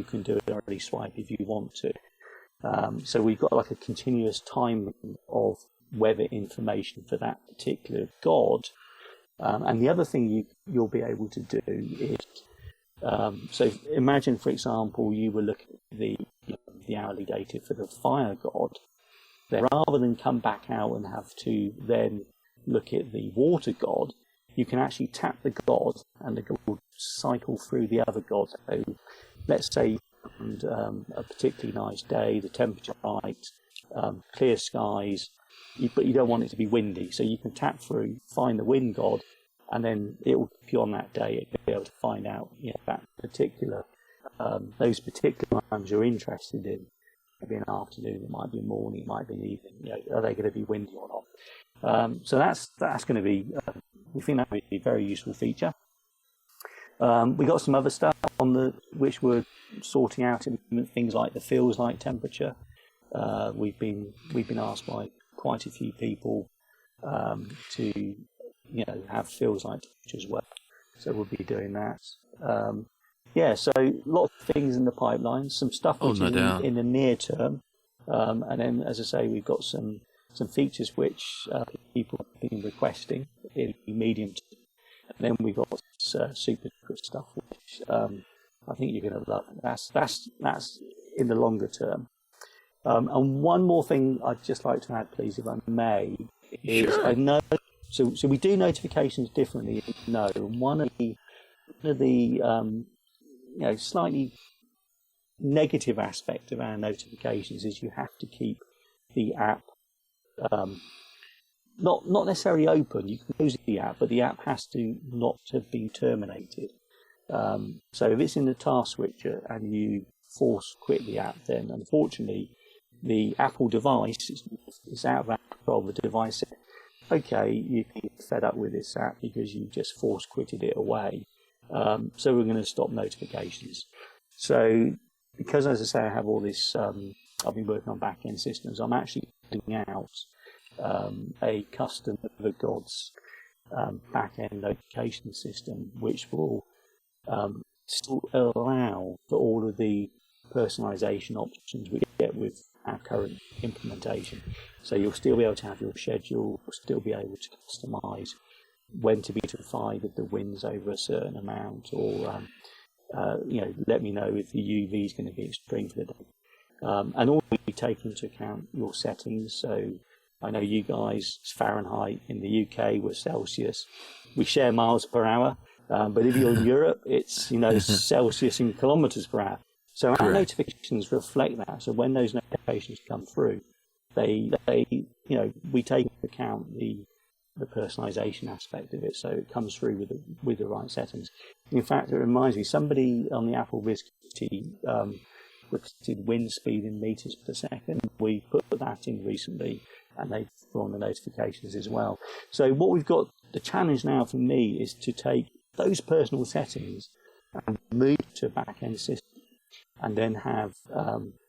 can do an early swipe if you want to. So we've got like a continuous time of weather information for that particular god. And the other thing you'll be able to do is, so imagine, for example, you were looking at the hourly data for the fire god. Then rather than come back out and have to then look at the water god, you can actually tap the god and the god will cycle through the other gods. So let's say a particularly nice day, the temperature right, clear skies, but you don't want it to be windy. So you can tap through, find the wind god, and then it will keep you on that day. You'll be able to find out that particular, those particular times you're interested in. Maybe an afternoon, it might be a morning, it might be an evening. Are they going to be windy or not? So that's going to be, we think that would be a very useful feature. We got some other stuff which we're sorting out in things like the feels like temperature. We've been asked by quite a few people to have feels like temperature as well. So we'll be doing that. So lots of things in the pipeline, some stuff which is in the near term, and then, as I say, we've got some features which people have been requesting in medium term, and then we've got super stuff which I think you're going to love. That's in the longer term. And one more thing I'd just like to add, please, if I may, is sure. I know. So we do notifications differently. And one of the slightly negative aspect of our notifications is you have to keep the app not necessarily open. You can close the app, but the app has to not have been terminated. So if it's in the task switcher and you force quit the app, then unfortunately the Apple device is out of control. The device said, okay, you can get fed up with this app because you just force quitted it away. So we're going to stop notifications. So because, as I say, I have all this, I've been working on back-end systems, I'm actually putting out a custom of God's back-end notification system, which will still allow for all of the personalization options we get with our current implementation. So you'll still be able to have your schedule, you'll still be able to customize when to be notified if the wind's over a certain amount, or let me know if the UV is going to be extreme for the day. And all we take into account your settings. So I know you guys, it's Fahrenheit. In the UK, we're Celsius. We share miles per hour. But if you're in Europe, it's Celsius in kilometers per hour. So our notifications reflect that. So when those notifications come through, we take into account the personalization aspect of it, so it comes through with the right settings. In fact, it reminds me, somebody on the AppleVis community requested wind speed in meters per second. We put that in recently, and they've drawn the notifications as well. So what we've got, the challenge now for me is to take those personal settings and move to a back-end system, and then have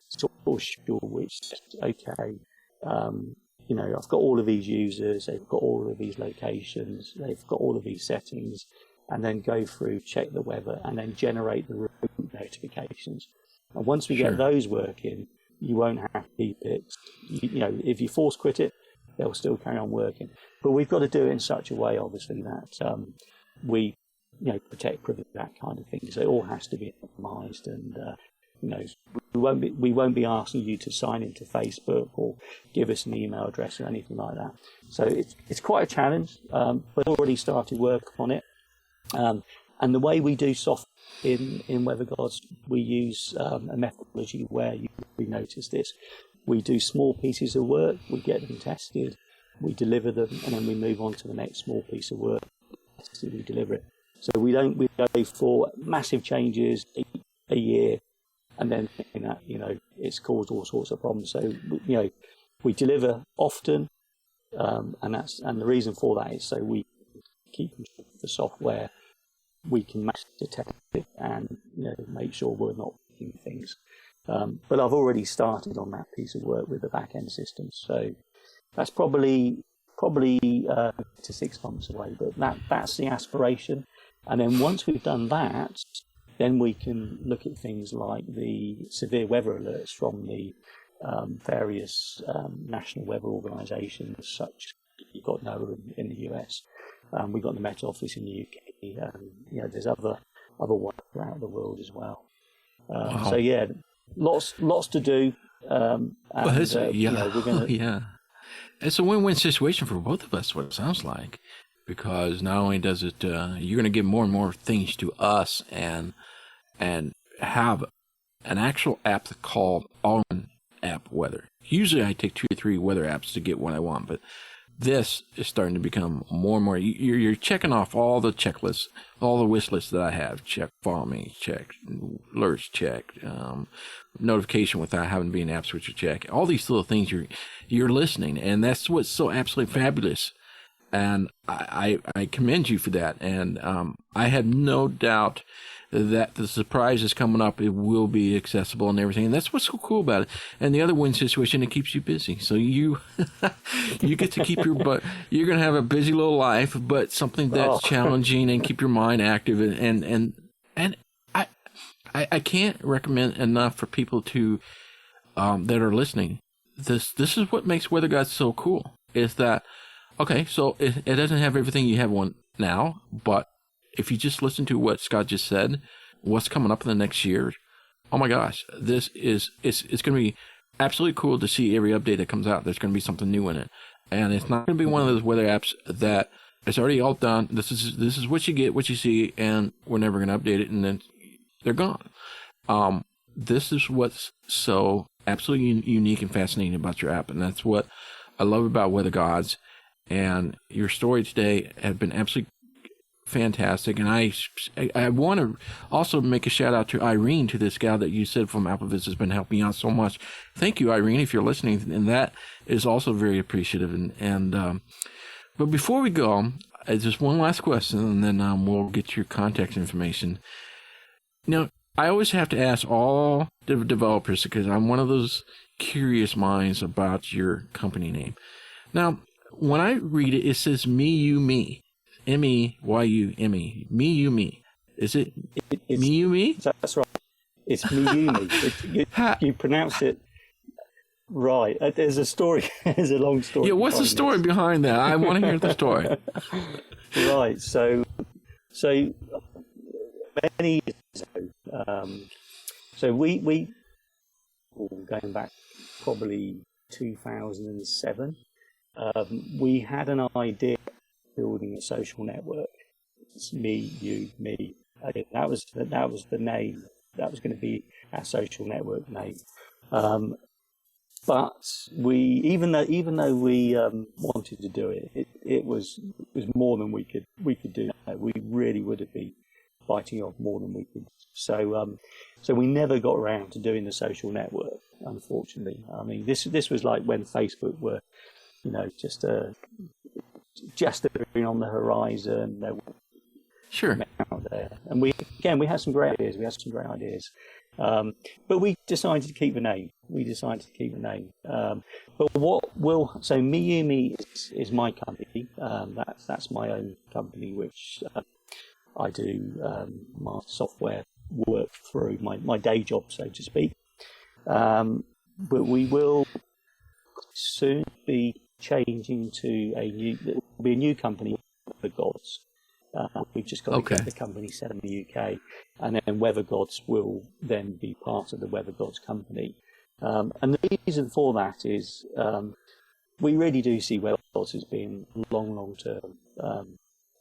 sort of schedule which says, okay, I've got all of these users, they've got all of these locations, they've got all of these settings, and then go through, check the weather, and then generate the route notifications. And once we get those working, you won't have to keep it. If you force quit it, they'll still carry on working. But we've got to do it in such a way, obviously, that we protect privacy, that kind of thing. So it all has to be optimized, and we won't be asking you to sign into Facebook or give us an email address or anything like that. So it's quite a challenge, but already started work on it. And the way we do software in Weather Gods, we use a methodology where we notice this. We do small pieces of work, we get them tested, we deliver them, and then we move on to the next small piece of work, we deliver it. So we go for massive changes a year, and then it's caused all sorts of problems. So we deliver often, and the reason for that is so we keep the software, we can match detect it, and make sure we're not doing things. But I've already started on that piece of work with the back end system, so that's probably to 6 months away. But that's the aspiration. And then once we've done that, then we can look at things like the severe weather alerts from the various national weather organisations, such you've got NOAA in the US, we've got the Met Office in the UK, there's other ones throughout the world as well. Wow. So yeah, lots to do. Well, we're gonna. Yeah, it's a win-win situation for both of us. What it sounds like, because not only does it, you're going to give more and more things to us, and have an actual app called All-in App Weather. Usually, I take 2 or 3 weather apps to get what I want, but this is starting to become more and more. You're checking off all the checklists, all the wish lists that I have. Check follow me, check alerts, check notification without having to be an app switcher, check. All these little things you're listening, and that's what's so absolutely fabulous. And I commend you for that. And I have no doubt that the surprise is coming up. It will be accessible and everything. And that's what's so cool about it. And the other win situation, it keeps you busy. So you get to keep your butt. You're going to have a busy little life, but something that's challenging and keep your mind active. And I can't recommend enough for people to that are listening. This is what makes Weather Gods so cool. Is that okay? So it doesn't have everything you have one now, but if you just listen to what Scott just said, what's coming up in the next year, oh my gosh, it's going to be absolutely cool to see every update that comes out. There's going to be something new in it, and it's not going to be one of those weather apps that it's already all done. This is what you get, what you see, and we're never going to update it, and then they're gone. This is what's so absolutely unique and fascinating about your app, and that's what I love about Weather Gods. And your story today has been absolutely fantastic. And I want to also make a shout out to Irene, to this gal that you said from AppleVis has been helping out so much. Thank you, Irene, if you're listening. And that is also very appreciative. But before we go, just one last question, and then we'll get your contact information. Now, I always have to ask all the developers, because I'm one of those curious minds about your company name. Now, when I read it, it says me, you, me. MEYU, ME. Me, you, me. Is it me, you, me? That's right. It's me, you, me. You pronounce it right. There's a story. There's a long story. Yeah, what's the story behind that? I want to hear the story. Right. So many years ago, so we going back probably 2007, we had an idea of building a social network. It's me, you, me. That was the name. That was going to be our social network name. But even though we wanted to do it, it was more than we could do. We really would have been biting off more than we could. So we never got around to doing the social network, unfortunately. I mean, this was like when Facebook were, just appearing on the horizon. They were sure out there, and we had some great ideas. But we decided to keep the name. But so Me is my company. That's my own company, which I do my software work through my day job, so to speak. But we will soon be changing to a new company, Weather Gods. We've just got to get the company set in the UK, and then Weather Gods will then be part of the Weather Gods company. And the reason for that is we really do see Weather Gods as being a long-term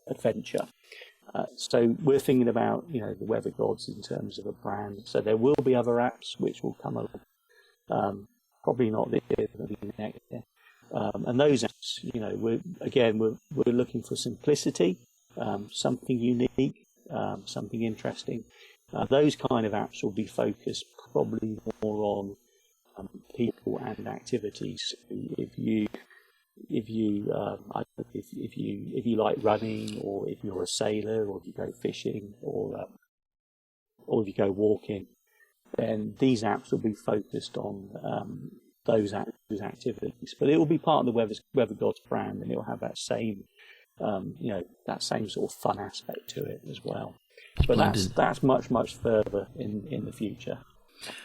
adventure. So we're thinking about the Weather Gods in terms of a brand. So there will be other apps which will come along. Probably not this year, but maybe next year. And those apps, we're looking for simplicity, something unique, something interesting. Those kind of apps will be focused probably more on people and activities. If you like running, or if you're a sailor, or if you go fishing, or if you go walking, then these apps will be focused on those activities. But it will be part of the Weather Gods brand, and it will have that same that same sort of fun aspect to it as well. But that's much further in the future.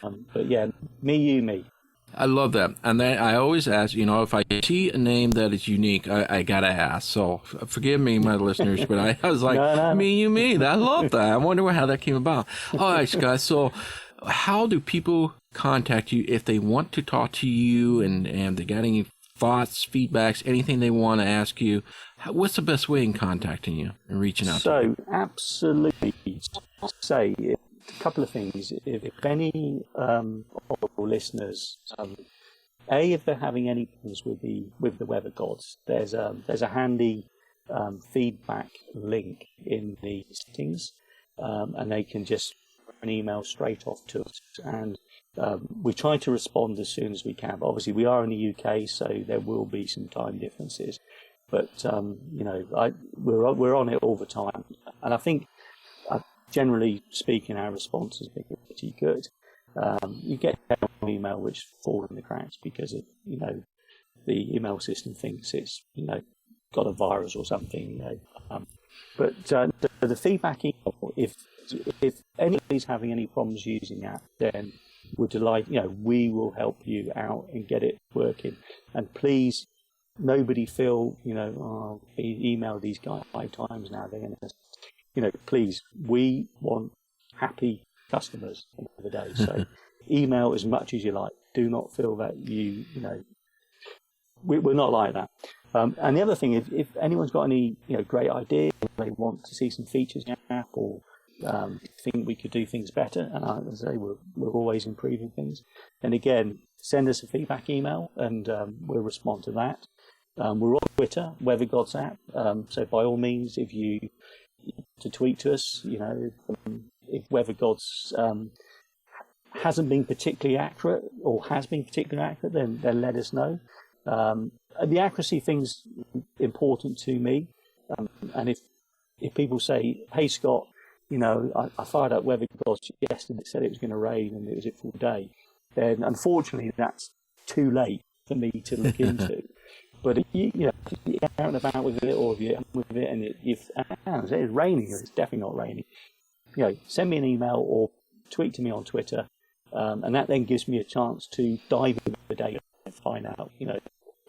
But yeah, me, you, me. I love that. And then I always ask, if I see a name that is unique, I got to ask. So forgive me, my listeners, but I was like, No. me. I love that. I wonder how that came about. All right, Scott. So how do people contact you if they want to talk to you and they got any thoughts, feedbacks, anything they want to ask you? What's the best way in contacting you and reaching out to you? So, absolutely. Say a couple of things. If any of your listeners, if they're having any problems with the weather gods, there's a handy feedback link in the settings, and they can just an email straight off to us, and we try to respond as soon as we can. But obviously, we are in the UK, so there will be some time differences. But we're on it all the time, and I think, generally speaking, our response has been pretty good. You get an email which falls in the cracks because of the email system thinks it's got a virus or something. But the feedback email, if anybody's having any problems using that, then we're delighted. We will help you out and get it working. And please, nobody feel he emailed these guys 5 times now. They're going to, please. We want happy customers at the end of the day. So email as much as you like. Do not feel that we're not like that. And the other thing is, if anyone's got any great ideas, they want to see some features in the app, or think we could do things better, and as I say, we're always improving things. And again, send us a feedback email, and we'll respond to that. We're on Twitter, Weather Gods app. So by all means, if you to tweet to us, if Weather Gods hasn't been particularly accurate or has been particularly accurate, then let us know. The accuracy thing's important to me, and if people say, "Hey Scott, I fired up Weather Gods yesterday, it said it was going to rain and it was a full day," then unfortunately that's too late for me to look into. But if you're out and about with it, or if you're with it and it's raining, or it's definitely not raining, send me an email or tweet to me on Twitter, and that then gives me a chance to dive into the data and find out,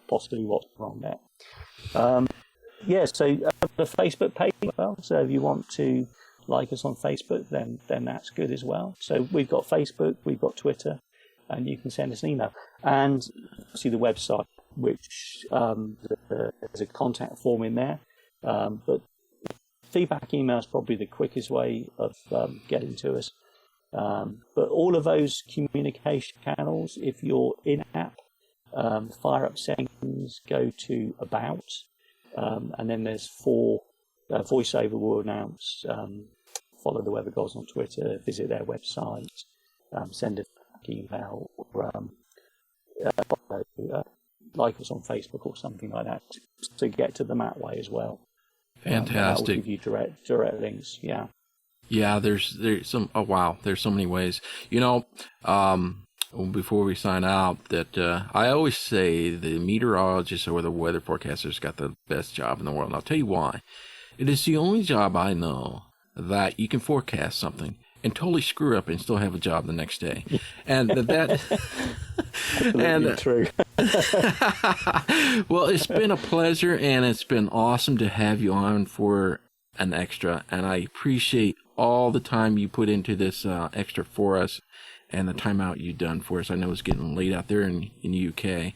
possibly what's wrong there. So the Facebook page as well. So if you want to like us on Facebook, then that's good as well. So we've got Facebook, we've got Twitter, and you can send us an email. And see the website, which there's a contact form in there. But feedback email is probably the quickest way of getting to us. But all of those communication channels, if you're in app, fire up settings, go to About, and then there's 4 VoiceOver will announce, follow the Weather Gods on Twitter, visit their website, send a email, or like us on Facebook or something like that, to get to them that way as well. Fantastic. That will give you direct links. Yeah. Yeah, there's some. Oh wow, there's so many ways. Before we sign out, that I always say the meteorologist or the weather forecaster's got the best job in the world. And I'll tell you why. It is the only job I know that you can forecast something and totally screw up and still have a job the next day. And that and true. Well, it's been a pleasure, and it's been awesome to have you on for an extra, and I appreciate all the time you put into this extra for us and the time out you've done for us. I know it's getting late out there in the UK.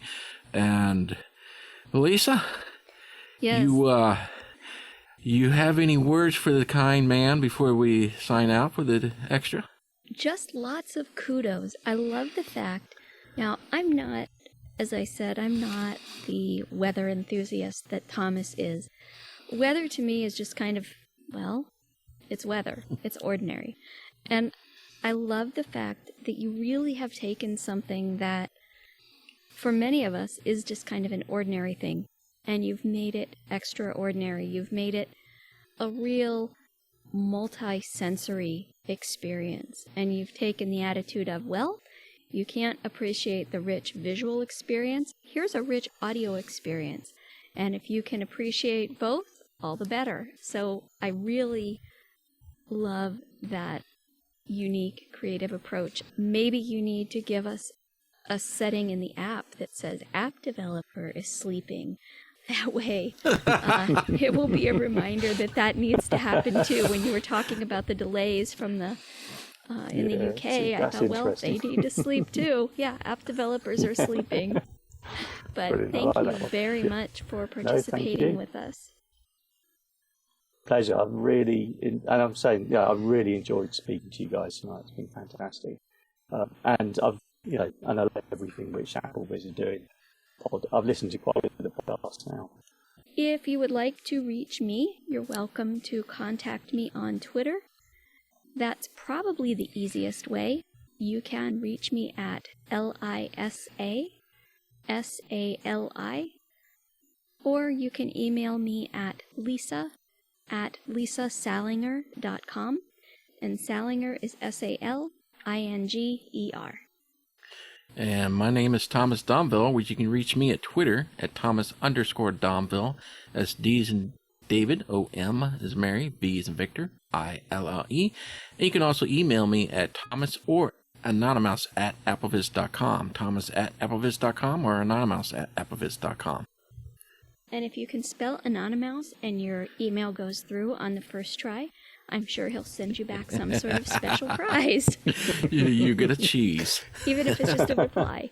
And Lisa, Yes. You have any words for the kind man before we sign out for the extra? Just lots of kudos. I love the fact. Now, I'm not, as I said, I'm not the weather enthusiast that Thomas is. Weather to me is just kind of, it's weather. It's ordinary. And I love the fact that you really have taken something that, for many of us, is just kind of an ordinary thing, and you've made it extraordinary. You've made it a real multi-sensory experience, and you've taken the attitude of, you can't appreciate the rich visual experience. Here's a rich audio experience, and if you can appreciate both, all the better. So I really love that unique creative approach. Maybe you need to give us a setting in the app that says app developer is sleeping. That way, it will be a reminder that needs to happen too. When you were talking about the delays from the in the UK, I thought, well, they need to sleep too. Yeah, app developers are sleeping. But Brilliant. thank I you like that one. very much for participating with us. Pleasure. I've really enjoyed speaking to you guys tonight. It's been fantastic. And I know everything which AppleVis is doing. I've listened to quite a bit of the podcast now. If you would like to reach me, you're welcome to contact me on Twitter. That's probably the easiest way. You can reach me at LISASALI, or you can email me at lisa@lisasalinger.com, and Salinger is SALINGER. And my name is Thomas Domville, which you can reach me at Twitter at Thomas_Domville. That's D as in David, O-M is Mary, B as in Victor, I-L-L-E. And you can also email me at Thomas or Anonymous at AppleVis.com. Thomas at AppleVis.com or Anonymous at AppleVis.com. And if you can spell Anonymous and your email goes through on the first try, I'm sure he'll send you back some sort of special prize. You get a cheese. Even if it's just a reply.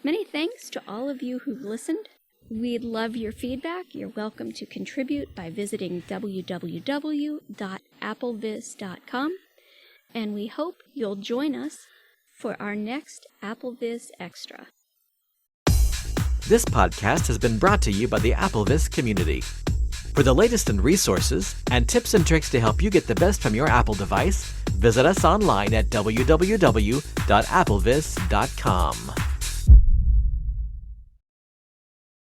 Many thanks to all of you who've listened. We'd love your feedback. You're welcome to contribute by visiting www.applevis.com. And we hope you'll join us for our next AppleVis Extra. This podcast has been brought to you by the AppleVis community. For the latest in resources and tips and tricks to help you get the best from your Apple device, visit us online at www.applevis.com.